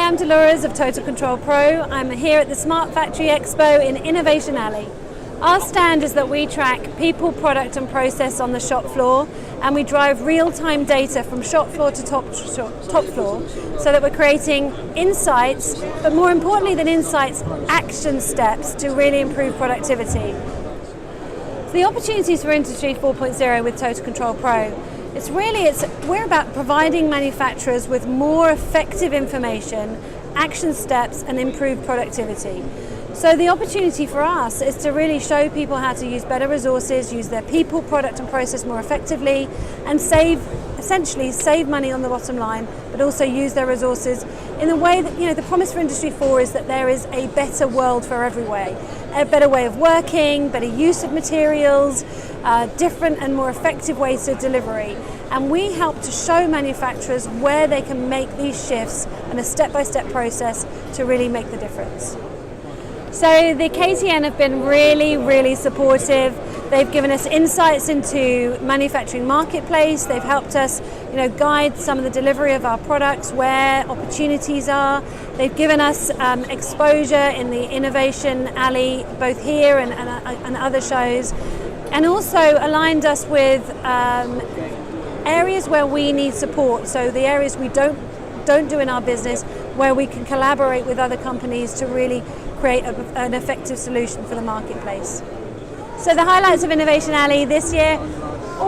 I'm Dolores of Total Control Pro. I'm here at the Smart Factory Expo in Innovation Alley. Our stand is that we track people, product and process on the shop floor, and we drive real-time data from shop floor to top floor, so that we're creating insights, but more importantly than insights, action steps to really improve productivity. So the opportunities for Industry 4.0 with Total Control Pro, we're about providing manufacturers with more effective information, action steps and improved productivity. So the opportunity for us is to really show people how to use better resources, use their people, product and process more effectively, and essentially save money on the bottom line, but also use their resources in a way that, the promise for Industry 4 is that there is a better world for every way. A better way of working, better use of materials, different and more effective ways of delivery. And we help to show manufacturers where they can make these shifts and a step-by-step process to really make the difference. So the KTN have been really, really supportive. They've given us insights into manufacturing marketplace. They've helped us, guide some of the delivery of our products, where opportunities are. They've given us exposure in the Innovation Alley, both here and other shows, and also aligned us with areas where we need support. So the areas we don't do in our business, where we can collaborate with other companies to really create an effective solution for the marketplace. So the highlights of Innovation Alley this year,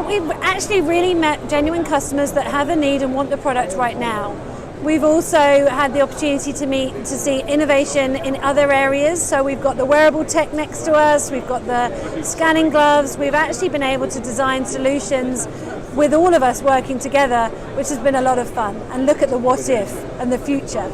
we've actually really met genuine customers that have a need and want the product right now. We've also had the opportunity to see innovation in other areas. So we've got the wearable tech next to us, we've got the scanning gloves. We've actually been able to design solutions with all of us working together, which has been a lot of fun, and look at the what if and the future.